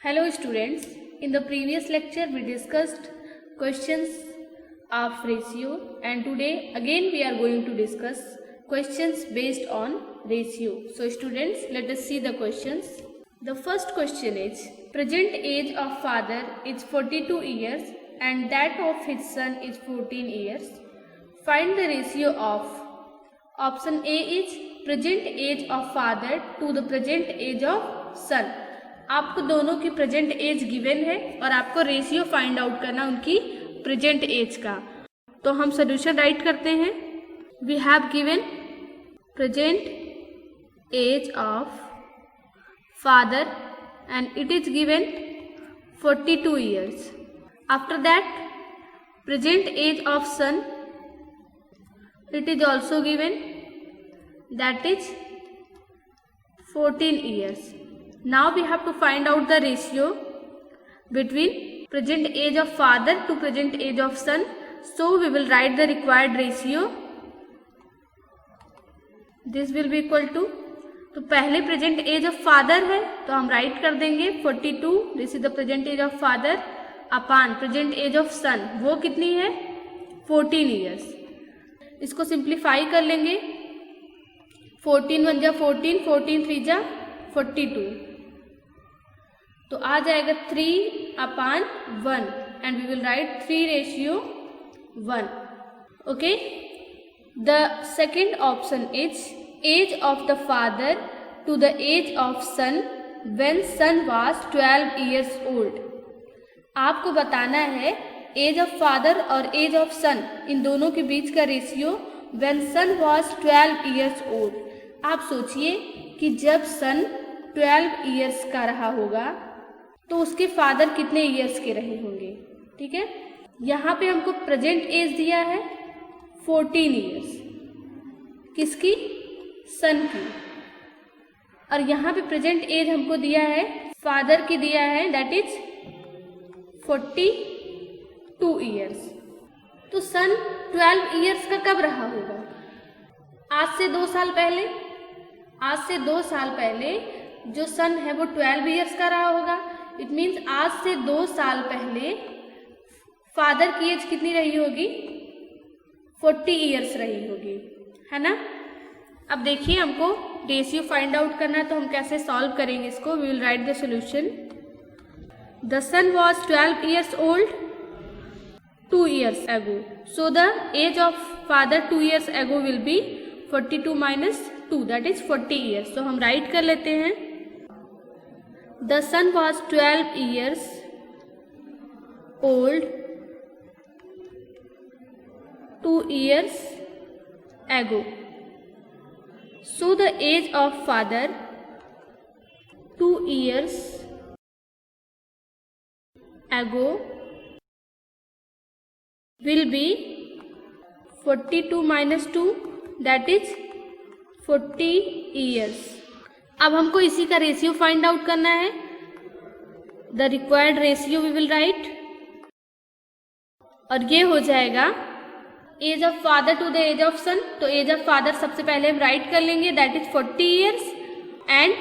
Hello students, in the previous lecture we discussed questions of ratio and today again we are going to discuss questions based on ratio. So students, let us see the questions. The first question is, present age of father is 42 years and that of his son is 14 years. Find the ratio of. Option A is present age of father to the present age of son. आपको दोनों की present as given है और आपको ratio find out करना उनकी present as का. तो हम सोल्यूशन राइट करते हैं. We have given present age of father and it is given 42 years. After that present age of son, it is also given, that is 14 years. Now we have to find out the ratio between present age of father to present age of son. So we will write the required ratio. This will be equal to, तो पहले present age of father है तो हम write कर देंगे 42, this is the present age of father, अपान present age of son, वो कितनी है 14 years. इसको सिंप्लीफाई कर लेंगे. 14 1 जा 14, 14 3 जा 42, तो आ जाएगा 3/1 and we will write 3:1. Okay. The second option is age of the father to the age of son when son was 12 years old. आपको बताना है एज ऑफ फादर और एज ऑफ सन, इन दोनों के बीच का ratio when son was 12 years old. आप सोचिए कि जब सन 12 years का रहा होगा तो उसके फादर कितने ईयर्स के रहे होंगे. ठीक है, यहाँ पे हमको प्रेजेंट एज दिया है 14 years, किसकी, सन की, और यहाँ पे प्रेजेंट एज हमको दिया है फादर की दिया है, दैट इज 42 years. तो सन 12 years का कब रहा होगा, आज से 2 साल पहले. आज से 2 साल पहले जो सन है वो 12 years का रहा होगा. इट मीन्स आज से 2 साल पहले फादर की एज कितनी रही होगी, 40 years रही होगी, है ना. अब देखिए हमको रेशियो फाइंड आउट करना है तो हम कैसे सॉल्व करेंगे इसको. We will write the solution. The son was 12 years old 2 years ago. So the age of father 2 years ago will be 42 minus 2, that is 40 years. तो हम राइट कर लेते हैं. The son was 12 years old 2 years ago. So the age of father 2 years ago will be 42 minus 2, that is 40 years. अब हमको इसी का ratio find out करना है. The required ratio we will write, और ये हो जाएगा age of father to the age of son. तो एज ऑफ फादर सबसे पहले हम राइट कर लेंगे, that is 40 years, and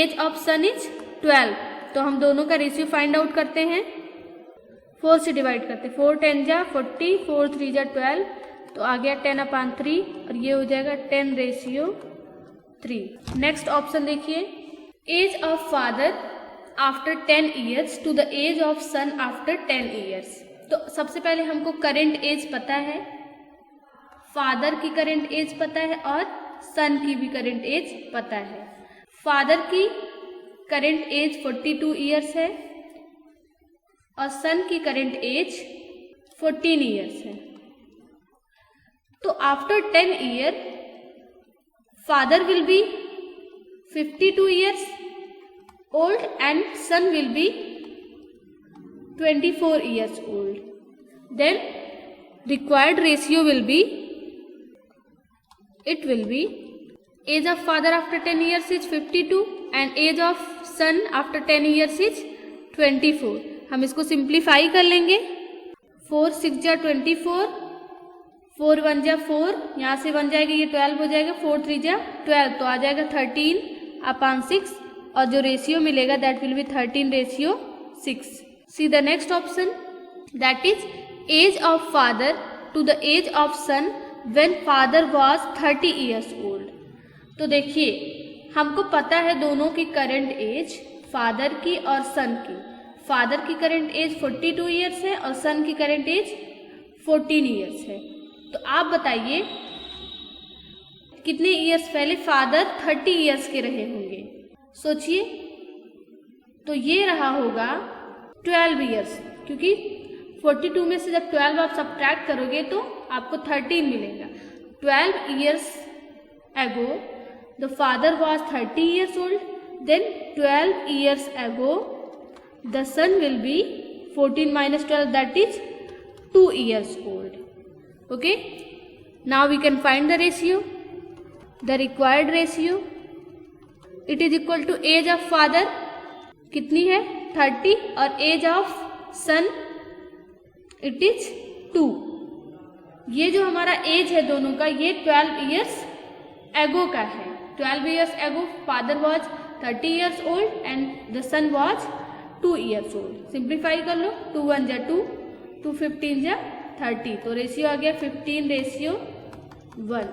age of son is 12. तो हम दोनों का रेशियो फाइंड आउट करते हैं. 4 से डिवाइड करते हैं. 4 10 जा 40, 4 3 जा 12, तो आ गया 10/3 और ये हो जाएगा 10:3. नेक्स्ट ऑप्शन देखिए, age of father after 10 years to the age of son after 10 years. तो सबसे पहले हमको करेंट एज पता है, फादर की करेंट एज पता है और सन की भी करेंट एज पता है. फादर की करेंट एज 42 years है और सन की करेंट एज 14 years है. तो after 10 years father will be 52 years old and son will be 24 years old. Then required ratio will be, it will be age of father after 10 years is 52 and age of son after 10 years is 24. हम इसको simplify कर लेंगे. 4 6 जा 24, 4 1 जा 4, यहाँ से 1 जाएगा, ये 12 हो जाएगा, 4 3 जा 12, तो आ जाएगा 13/6, और जो रेशियो मिलेगा that will be 13:6. See the next option, that is age of father to the age of son when father was 30 years old. तो देखिए हमको पता है दोनों की करंट एज, फादर की और सन की. फादर की करंट एज 42 years है और सन की करंट एज 14 years है. तो आप बताइए कितने ईयर्स पहले फादर 30 years के रहे होंगे, सोचिए. तो ये रहा होगा 12 years, क्योंकि 42 में से जब 12 आप सब्ट्रैक्ट करोगे तो आपको 13 मिलेगा. 12 years ago the father was 30 years old, then 12 years ago the son will be 14 minus 12, that is 2 years old. Okay, now we can find the ratio. The required ratio, it is equal to age of father कितनी है 30 और age of son it is 2. ये जो हमारा as है दोनों का ये 12 years ago का है. 12 years ago father was 30 years old and the son was 2 years old. Simplify कर लो, 2 1 जा 2, 2 15 जा 30. तो रेशियो आ गया 15:1.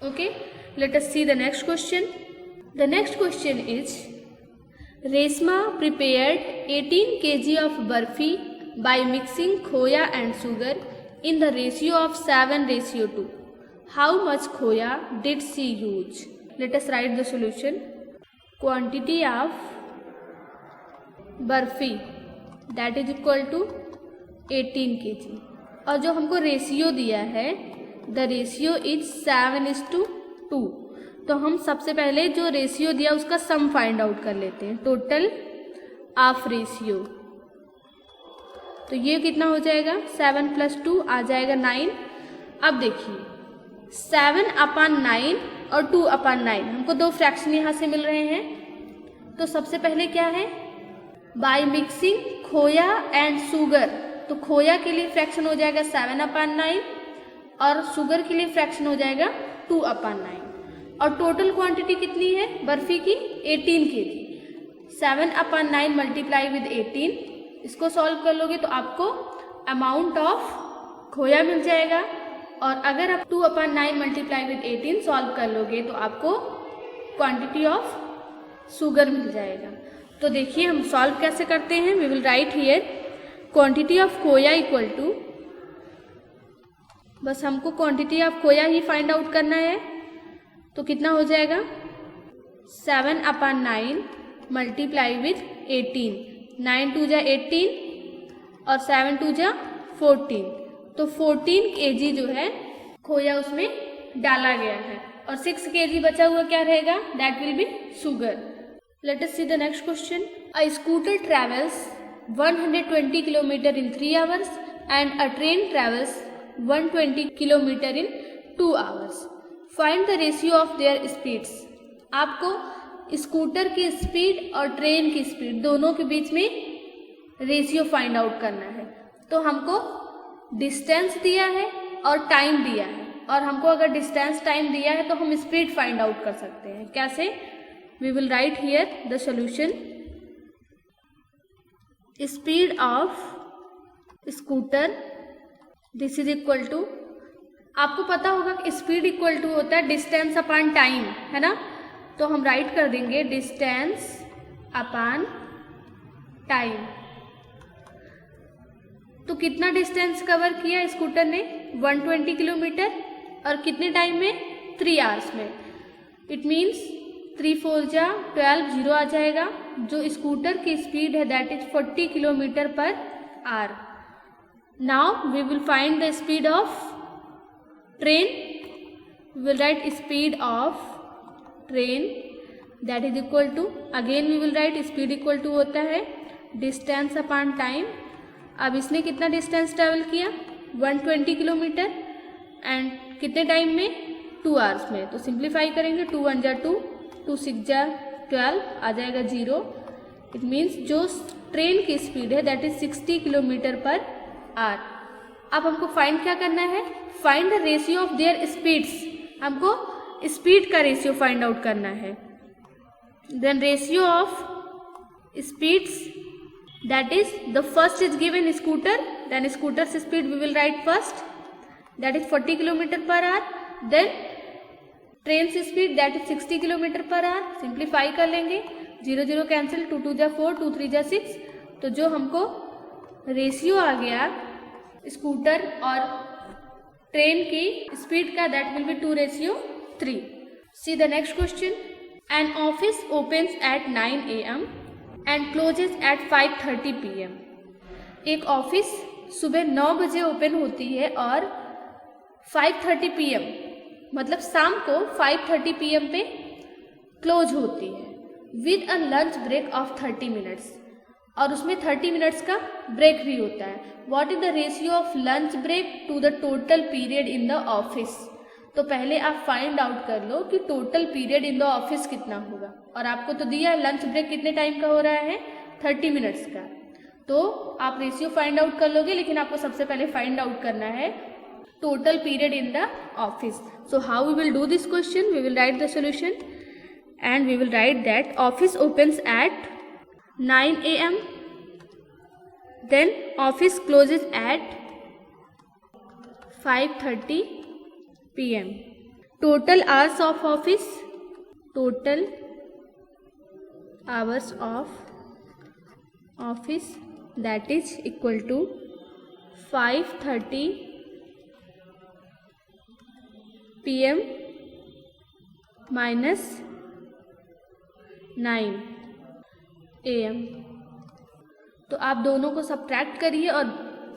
Okay, let us see the next question. The next question is, Reshma prepared 18 kg of barfi by mixing khoya and sugar in the ratio of 7:2. How much khoya did she use? Let us write the solution. Quantity of barfi that is equal to 18 kg. और जो हमको ratio दिया है the ratio is 7:2. तो हम सबसे पहले जो रेशियो दिया उसका सम फाइंड आउट कर लेते हैं. टोटल ऑफ रेशियो, तो ये कितना हो जाएगा 7 + 2 आ जाएगा 9. अब देखिए 7/9 और 2/9 हमको दो फ्रैक्शन यहाँ से मिल रहे हैं. तो सबसे पहले क्या है, बाय मिक्सिंग खोया एंड शुगर. तो खोया के लिए फ्रैक्शन हो जाएगा 7/9 और शुगर के लिए फ्रैक्शन हो जाएगा 2/9. और टोटल क्वांटिटी कितनी है बर्फी की 18 kg. 7/9 मल्टीप्लाई विद 18, इसको सॉल्व कर लोगे तो आपको अमाउंट ऑफ खोया मिल जाएगा. और अगर आप 2/9 मल्टीप्लाई विद 18 सॉल्व कर लोगे तो आपको क्वांटिटी ऑफ शुगर मिल जाएगा. तो देखिए हम सॉल्व कैसे करते हैं. We will write here quantity of khoya equal to, बस हमको क्वांटिटी ऑफ खोया ही फाइंड आउट करना है. तो कितना हो जाएगा 7/9 मल्टीप्लाई विद 18. 9 2 जा 18 और 7 2 जा 14. तो 14 kg जो है खोया उसमें डाला गया है और 6 kg बचा हुआ क्या रहेगा, that will B sugar. Let us C the next question. A scooter travels 120 kilometre in 3 hours and a train travels 120 kilometre in 2 hours. Find the ratio of their speeds. आपको स्कूटर की speed और train की speed दोनों के बीच में ratio find out करना है. तो हमको डिस्टेंस दिया है और टाइम दिया है, और हमको अगर डिस्टेंस टाइम दिया है तो हम स्पीड फाइंड आउट कर सकते हैं. कैसे, we will write here the solution. Speed of scooter this is equal to, आपको पता होगा कि स्पीड इक्वल टू होता है डिस्टेंस अपॉन टाइम, है ना. तो हम राइट कर देंगे डिस्टेंस अपॉन टाइम. तो कितना डिस्टेंस कवर किया स्कूटर ने 120 किलोमीटर और कितने टाइम में 3 hours में. इट मीन्स 3 4 जा 12 0 आ जाएगा. जो स्कूटर की स्पीड है that is 40 kilometre per hour. Now we will find the speed of train. We will write speed of train that is equal to, again we will write speed equal to होता है distance upon time. अब इसने कितना distance travel किया 120 kilometre and कितने time में 2 hours में. तो सिंप्लीफाई करेंगे 2 1 जा 2, 2 6 जा 12 आ जाएगा 0. इट मीन्स जो ट्रेन की स्पीड है that is 60 kilometre per our. अब हमको फाइंड क्या करना है, find the ratio of their speeds. हमको स्पीड का रेशियो फाइंड आउट करना है. Then ratio of speeds, that is the first is given scooter, then scooter's speed we will write first, that is 40 km per hour. Then train's speed, that is 60 km per hour. Simplify कर लेंगे, 0 0 cancel, 2 2 जा 4, 2 3 जा 6. तो जो हमको ratio आ गया scooter और train की स्पीड का, that will be 2:3. See the next question. An office opens at 9 AM and closes at 5:30 PM. एक ऑफिस सुबह 9 बजे ओपन होती है और 5:30 PM मतलब शाम को 5:30 PM पे क्लोज होती है, with a lunch break of 30 minutes. और उसमें 30 मिनट्स का ब्रेक भी होता है. What is the ratio of lunch break to the total period in the office. तो पहले आप फाइंड आउट कर लो कि total period in the office कितना होगा. और आपको तो दिया लंच ब्रेक कितने टाइम का हो रहा है, 30 मिनट्स का. तो आप रेशियो फाइंड आउट कर लोगे, लेकिन आपको सबसे पहले फाइंड आउट करना है total period in the office. So how we will do this question, we will write the solution and we will write that office opens at 9 AM, then office closes at 5:30 PM. Total hours of office, total hours of office, that is equal to 5:30 PM minus 9 AM. तो आप दोनों को subtract करिए और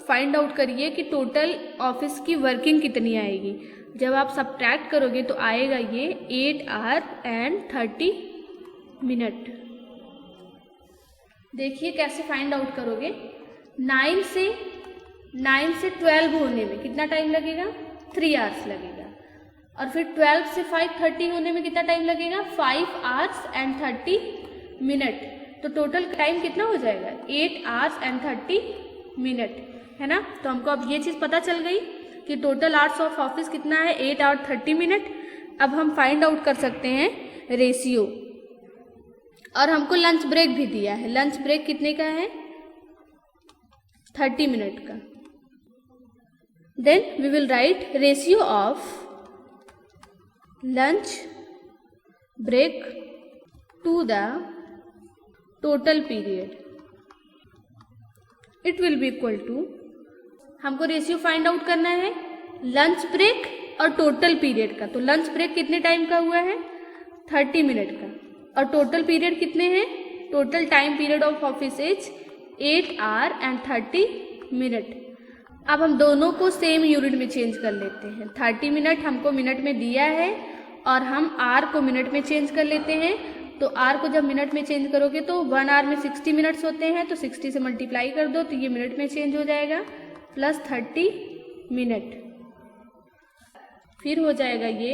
find out करिए कि total office की working कितनी आएगी. जब आप सब्ट्रैक्ट करोगे तो आएगा ये 8 hours and 30 minutes. देखिए कैसे फाइंड आउट करोगे. 9 से 12 होने में कितना टाइम लगेगा, 3 hours लगेगा. और फिर 12 से 5:30 होने में कितना टाइम लगेगा, 5 hours and 30 minutes. तो टोटल टाइम कितना हो जाएगा, 8 hours and 30 minutes, है ना. तो हमको अब ये चीज़ पता चल गई कि टोटल आवर्स ऑफ ऑफिस कितना है, 8 hours 30 minutes. अब हम फाइंड आउट कर सकते हैं रेशियो. और हमको लंच ब्रेक भी दिया है. लंच ब्रेक कितने का है, 30 मिनट का. Then we will write ratio of lunch break to the total period. It will be equal to, हमको रेशियो फाइंड आउट करना है लंच ब्रेक और टोटल पीरियड का. तो लंच ब्रेक कितने टाइम का हुआ है, 30 मिनट का. और टोटल पीरियड कितने हैं, total time period of office is 8 hours and 30 minutes. अब हम दोनों को सेम यूनिट में चेंज कर लेते हैं. 30 मिनट हमको मिनट में दिया है और हम आर को मिनट में चेंज कर लेते हैं. तो आर को जब मिनट में चेंज करोगे तो 1 hour में 60 मिनट्स होते हैं, तो 60 से मल्टीप्लाई कर दो तो ये मिनट में चेंज हो जाएगा, प्लस 30 मिनट. फिर हो जाएगा ये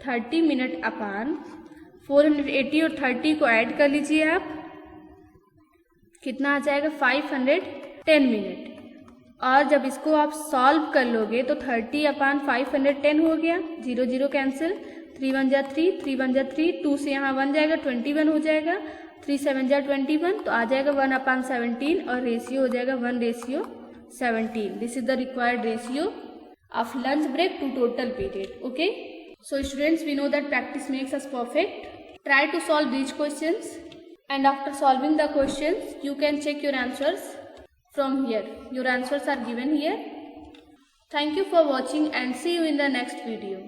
30 मिनट अपान 480 और 30 को ऐड कर लीजिए आप, कितना आ जाएगा 510 मिनट. और जब इसको आप सॉल्व कर लोगे तो 30 अपान 510 हो गया, 0 0 कैंसिल, 3 1 जा 3, 3 1 जा 3, 2 से यहाँ 1 जाएगा, 21 हो जाएगा, 3 7 जा 21, तो आ जाएगा 1/17 और रेशियो हो जाएगा 1:17. This is the required ratio of lunch break to total period. Okay, so students, we know that practice makes us perfect. Try to solve these questions, and after solving the questions you can check your answers from here. Your answers are given here. Thank you for watching and see you in the next video.